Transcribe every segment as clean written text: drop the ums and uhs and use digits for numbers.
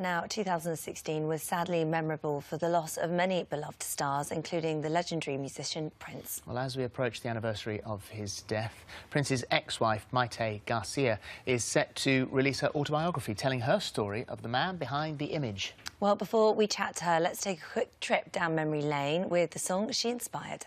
Now, 2016 was sadly memorable for the loss of many beloved stars, including the legendary musician Prince. Well, as we approach the anniversary of his death, Prince's ex-wife, Mayte Garcia, is set to release her autobiography, telling her story of the man behind the image. Well, before we chat to her, let's take a quick trip down memory lane with the song she inspired.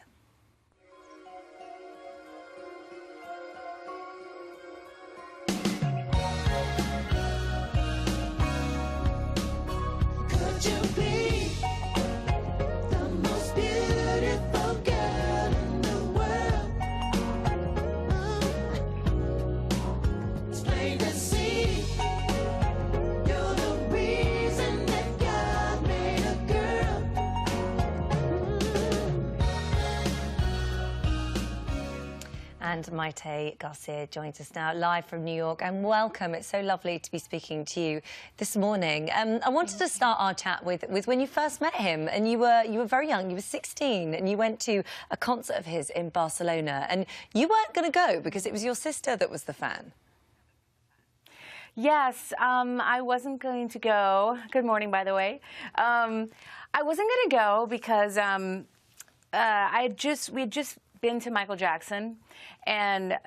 And Mayte Garcia joins us now live from New York, and welcome. It's so lovely to be speaking to you this morning. I wanted to start our chat with when you first met him, and you were very young. You were 16, and you went to a concert of his in Barcelona, and you weren't going to go because it was your sister that was the fan. Yes, I wasn't going to go. Good morning, by the way. I wasn't going to go because we had just been to Michael Jackson, and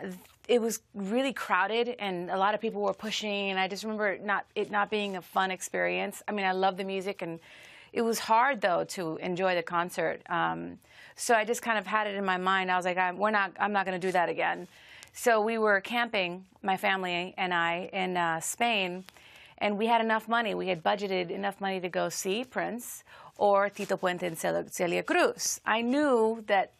it was really crowded, and a lot of people were pushing, and I just remember it not being a fun experience. I mean, I love the music, and it was hard though to enjoy the concert. So I just kind of had it in my mind. I was like, I'm not going to do that again. So we were camping, my family and I, in Spain, and we had enough money. We had budgeted enough money to go see Prince or Tito Puente and Celia Cruz. I knew that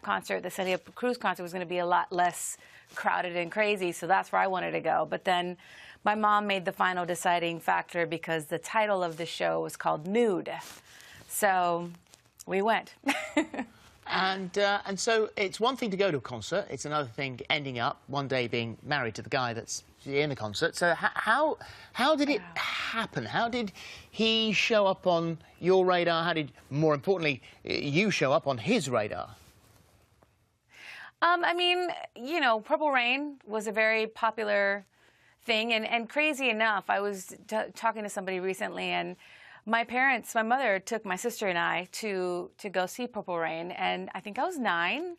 concert, the Celia Cruz concert, was going to be a lot less crowded and crazy, so that's where I wanted to go. But then my mom made the final deciding factor because the title of the show was called Nude. So we went. And so it's one thing to go to a concert, it's another thing ending up one day being married to the guy that's in the concert. So how did it happen? How did he show up on your radar? How did, more importantly, you show up on his radar? I mean, you know, Purple Rain was a very popular thing, and crazy enough, I was talking to somebody recently, and my mother took my sister and I to go see Purple Rain, and I think I was 9,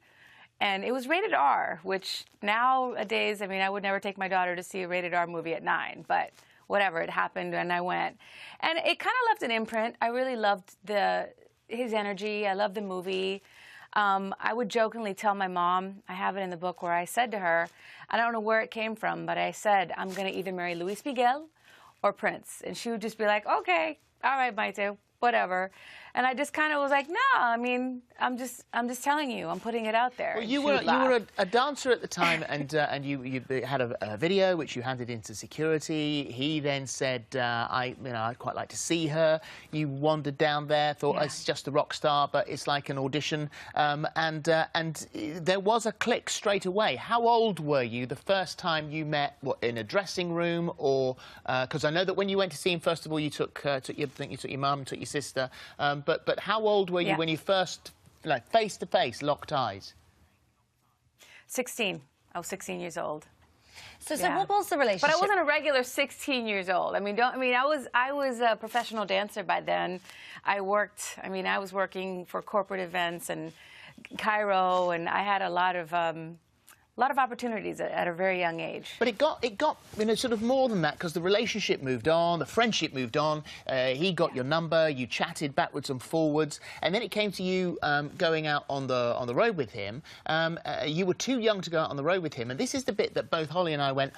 and it was rated R, which nowadays, I mean, I would never take my daughter to see a rated R movie at 9, but whatever, it happened, and I went. And it kind of left an imprint. I really loved his energy. I loved the movie. I would jokingly tell my mom, I have it in the book, where I said to her, I don't know where it came from, but I said, I'm going to either marry Luis Miguel or Prince. And she would just be like, okay, all right, Mayte, whatever. And I just kind of was like, no, I mean, I'm just telling you, I'm putting it out there. Well, you were a dancer at the time, and you had a video which you handed into security. He then said, I'd quite like to see her. You wandered down there, thought, oh, it's just a rock star, but it's like an audition. And there was a click straight away. How old were you the first time you met? What, in a dressing room, or because I know that when you went to see him, first of all, you took your mum, took your sister. But how old were you when you first, like, face-to-face, locked eyes? 16. I was 16 years old. So what was the relationship? But I wasn't a regular 16 years old. I mean, I was a professional dancer by then. I was working for corporate events and Cairo, and I had a lot of opportunities at a very young age. But it got sort of more than that, because the relationship moved on, the friendship moved on. He got your number, you chatted backwards and forwards, and then it came to you going out on the road with him. You were too young to go out on the road with him, and this is the bit that both Holly and I went,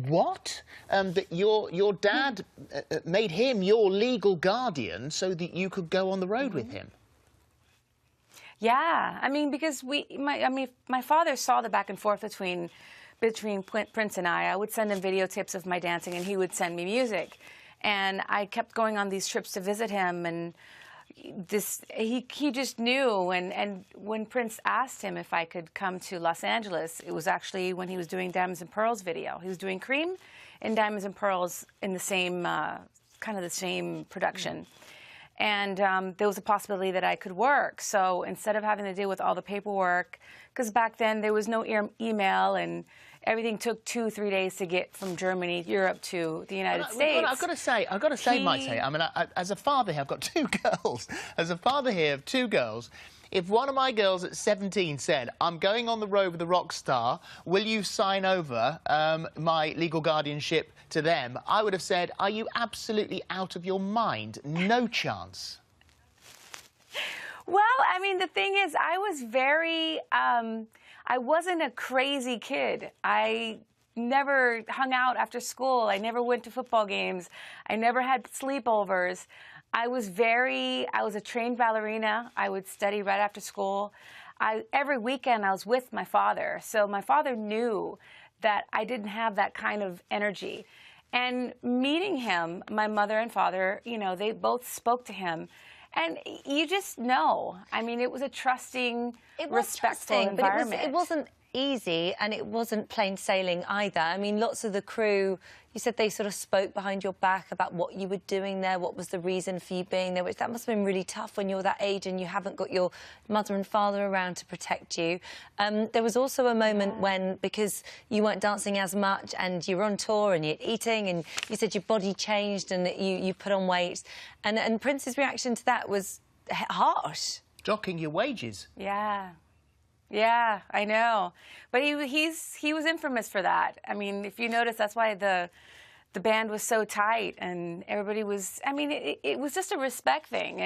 what? That your dad made him your legal guardian so that you could go on the road with him. Yeah, I mean, because my father saw the back and forth between Prince and I. I would send him video tips of my dancing, and he would send me music. And I kept going on these trips to visit him, and he just knew. And when Prince asked him if I could come to Los Angeles, it was actually when he was doing Diamonds and Pearls video. He was doing Cream and Diamonds and Pearls in the same kind of the same production. And there was a possibility that I could work. So instead of having to deal with all the paperwork, because back then there was no email and everything took 2-3 days to get from Germany, Europe to the United States. I've got to say, Mayte, I mean, as a father here, I've got 2 girls. As a father here of 2 girls, if one of my girls at 17 said, I'm going on the road with a rock star, will you sign over my legal guardianship to them? I would have said, are you absolutely out of your mind? No chance. Well, I mean, the thing is, I was very, I wasn't a crazy kid. I never hung out after school. I never went to football games. I never had sleepovers. I was a trained ballerina. I would study right after school. Every weekend I was with my father. So my father knew that I didn't have that kind of energy. And meeting him, my mother and father, you know, they both spoke to him. And you just know. I mean, it was a trusting, respectful environment. But it wasn't easy, and it wasn't plain sailing either. I mean, lots of the crew, you said they sort of spoke behind your back about what you were doing there, what was the reason for you being there, which that must have been really tough when you're that age and you haven't got your mother and father around to protect you. There was also a moment when, because you weren't dancing as much and you were on tour and you're eating, and you said your body changed and that you put on weight, and Prince's reaction to that was harsh. Docking your wages. Yeah. Yeah, I know. But he was infamous for that. I mean, if you notice, that's why the band was so tight and everybody was, I mean, it was just a respect thing.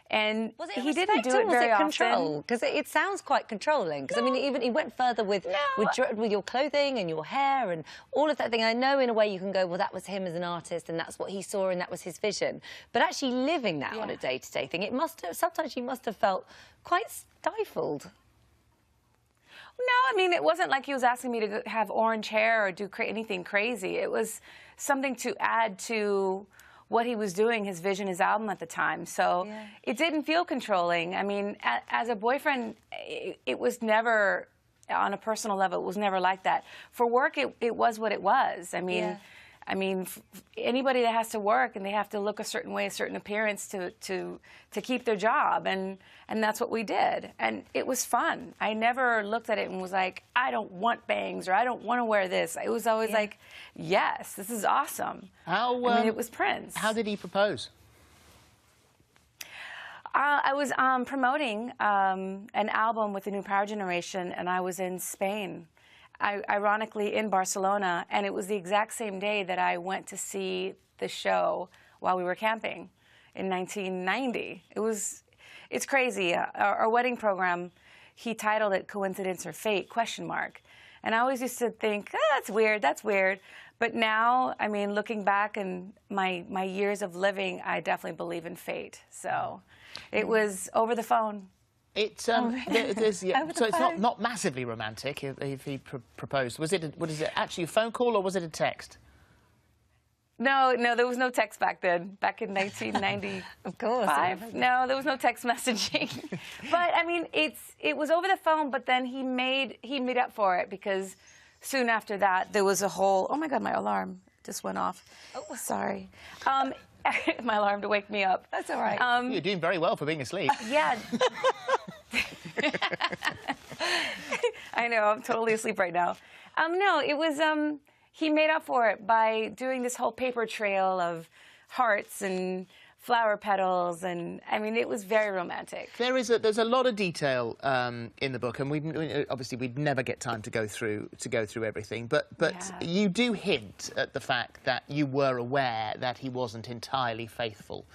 And he didn't do it very often. Control? Because it sounds quite controlling. Because, I mean, even he went further with your clothing and your hair and all of that thing. I know in a way you can go, well, that was him as an artist and that's what he saw and that was his vision. But actually living that on a day-to-day thing, it must have, sometimes you must have felt quite stifled. No, I mean, it wasn't like he was asking me to have orange hair or do anything crazy. It was something to add to what he was doing, his vision, his album at the time. So it didn't feel controlling. I mean, as a boyfriend, it was never, on a personal level, it was never like that. For work, it was what it was. I mean, anybody that has to work and they have to look a certain way, a certain appearance to keep their job, and that's what we did. And it was fun. I never looked at it and was like, I don't want bangs or I don't want to wear this. It was always like, yes, this is awesome. I mean, it was Prince. How did he propose? I was promoting an album with the New Power Generation, and I was in Spain. Ironically in Barcelona, and it was the exact same day that I went to see the show while we were camping in 1990. It's crazy. Our wedding program, he titled it Coincidence or Fate, ? And I always used to think, that's weird. But now, I mean, looking back and my years of living, I definitely believe in fate. So it was over the phone. It's so it's not massively romantic if he proposed. Was it actually a phone call or was it a text? No, there was no text back then. Back in 1995. Of course. No, there was no text messaging. But I mean, it was over the phone. But then he made up for it, because soon after that there was a whole. Oh my God, my alarm just went off. Oh, sorry. My alarm to wake me up. That's all right. You're doing very well for being asleep. Yeah. I know, I'm totally asleep right now. No, it was, he made up for it by doing this whole paper trail of hearts and flower petals, and I mean, it was very romantic. There's a lot of detail in the book, and obviously we'd never get time to go through everything. But you do hint at the fact that you were aware that he wasn't entirely faithful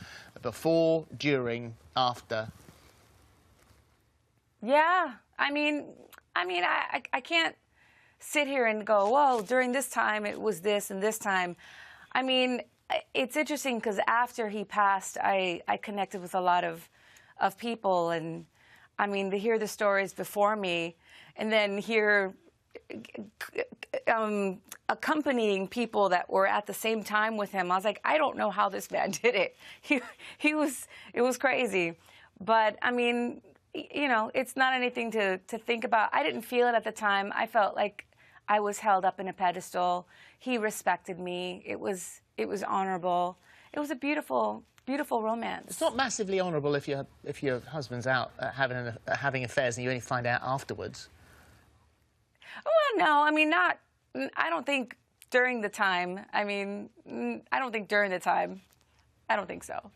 before, during, after. Yeah, I mean, I can't sit here and go, well, during this time it was this and this time. I mean, it's interesting because after he passed, I connected with a lot of people, and I mean, to hear the stories before me, and then hear accompanying people that were at the same time with him, I was like, I don't know how this man did it. It was crazy, but I mean, you know, it's not anything to think about. I didn't feel it at the time. I felt like I was held up in a pedestal. He respected me. It was honorable. It was a beautiful, beautiful romance. It's not massively honorable if your husband's out having affairs and you only find out afterwards. Well, no, I mean, I don't think during the time. I mean, I don't think during the time. I don't think so.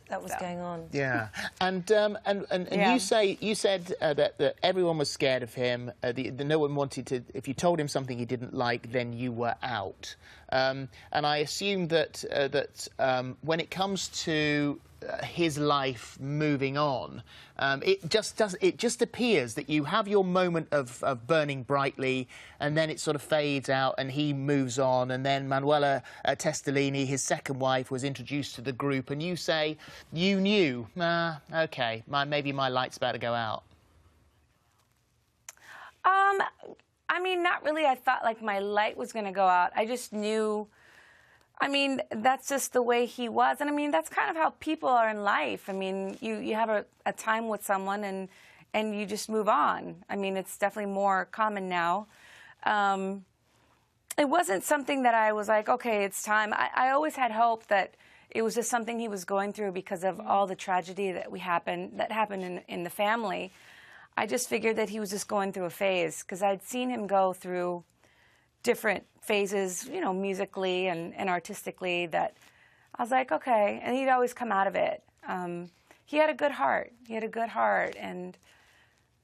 That was going on. Yeah, and Yeah. you said that everyone was scared of him. No one wanted to. If you told him something he didn't like, then you were out. And I assume that when it comes to his life moving on, it just appears that you have your moment of burning brightly, and then it sort of fades out, and he moves on, and then Manuela Testolini, his second wife, was introduced to the group, and you say you knew, okay, maybe my light's about to go out. I mean, not really. I thought like my light was going to go out. I just knew. I mean, that's just the way he was. And I mean, that's kind of how people are in life. I mean, you have a time with someone and you just move on. I mean, it's definitely more common now. It wasn't something that I was like, okay, it's time. I always had hope that it was just something he was going through because of all the tragedy that happened in the family. I just figured that he was just going through a phase because I'd seen him go through different phases, you know, musically and artistically, that I was like, okay. And he'd always come out of it. He had a good heart. He had a good heart. And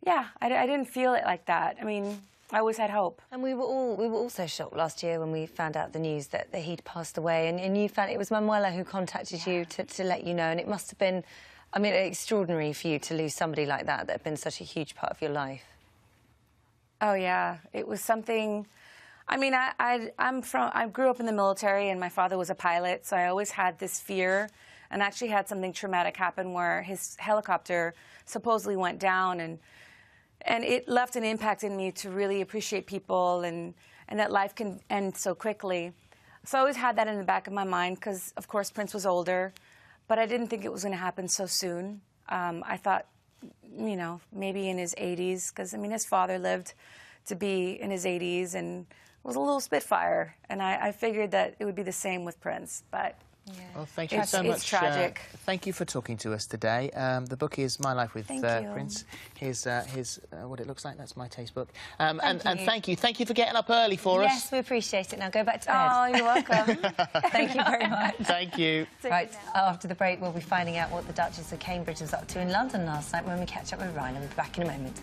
yeah, I didn't feel it like that. I mean, I always had hope. And we were also shocked last year when we found out the news that he'd passed away. And you found it was Manuela who contacted you to let you know. And it must have been, I mean, extraordinary for you to lose somebody like that had been such a huge part of your life. Oh, yeah. It was something. I mean, I grew up in the military, and my father was a pilot, so I always had this fear, and actually had something traumatic happen where his helicopter supposedly went down, and it left an impact in me to really appreciate people and that life can end so quickly. So I always had that in the back of my mind because, of course, Prince was older, but I didn't think it was going to happen so soon. I thought, you know, maybe in his 80s, because, I mean, his father lived to be in his 80s and was a little Spitfire, and I figured that it would be the same with Prince, but yeah. Well, thank you so much. It's tragic. Thank you for talking to us today. The book is My Life with Thank you. Prince. Here's what it looks like. That's my taste book. And Thank you. thank you for getting up early for us. Yes, we appreciate it. Now go back to bed. Oh, you're welcome. Thank you very much. Thank you. Right, after the break, we'll be finding out what the Duchess of Cambridge was up to in London last night when we catch up with Ryan. We'll be back in a moment.